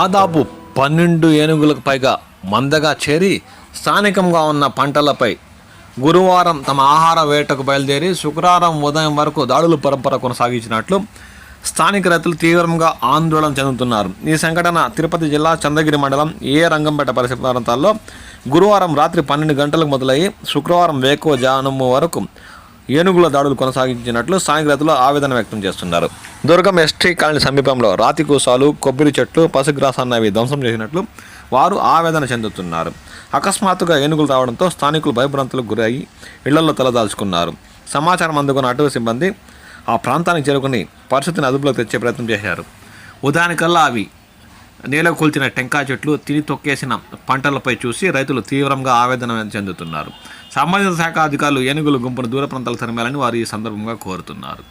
దాదాపు 12 ఏనుగులకు పైగా మందగా చేరి స్థానికంగా ఉన్న పంటలపై గురువారం తమ ఆహార వేటకు బయలుదేరి శుక్రవారం ఉదయం వరకు దాడుల పరంపర కొనసాగించినట్లు స్థానిక రైతులు తీవ్రంగా ఆందోళన చెందుతున్నారు. ఈ సంఘటన తిరుపతి జిల్లా చంద్రగిరి మండలం రంగంపేట పరిసర ప్రాంతాల్లో గురువారం రాత్రి 12 గంటలకు మొదలయ్యి శుక్రవారం వేకువజాము వరకు ఏనుగుల దాడులు కొనసాగించినట్లు స్థానిక రైతులు ఆవేదన వ్యక్తం చేస్తున్నారు. దుర్గం ఎస్టీ కాలనీ సమీపంలో రాతి కూసాలు, కొబ్బరి చెట్లు, పశుగ్రాసాన్ని ధ్వంసం చేసినట్లు వారు ఆవేదన చెందుతున్నారు. అకస్మాత్తుగా ఏనుగులు రావడంతో స్థానికులు భయభ్రాంతులకు గురయ్యి ఇళ్లలో తలదాల్చుకున్నారు. సమాచారం అందుకున్న అటవీ సిబ్బంది ఆ ప్రాంతానికి చేరుకుని పరిస్థితిని అదుపులోకి తెచ్చే ప్రయత్నం చేశారు. ఉదయానికల్లా అవి నేలకు కూల్చిన టెంకాయ చెట్లు, తిని తొక్కేసిన పంటలపై చూసి రైతులు తీవ్రంగా ఆవేదన చెందుతున్నారు. సంబంధిత శాఖ అధికారులు ఏనుగుల గుంపును దూర ప్రాంతాలకు తరిమేయాలని వారు ఈ సందర్భంగా కోరుతున్నారు.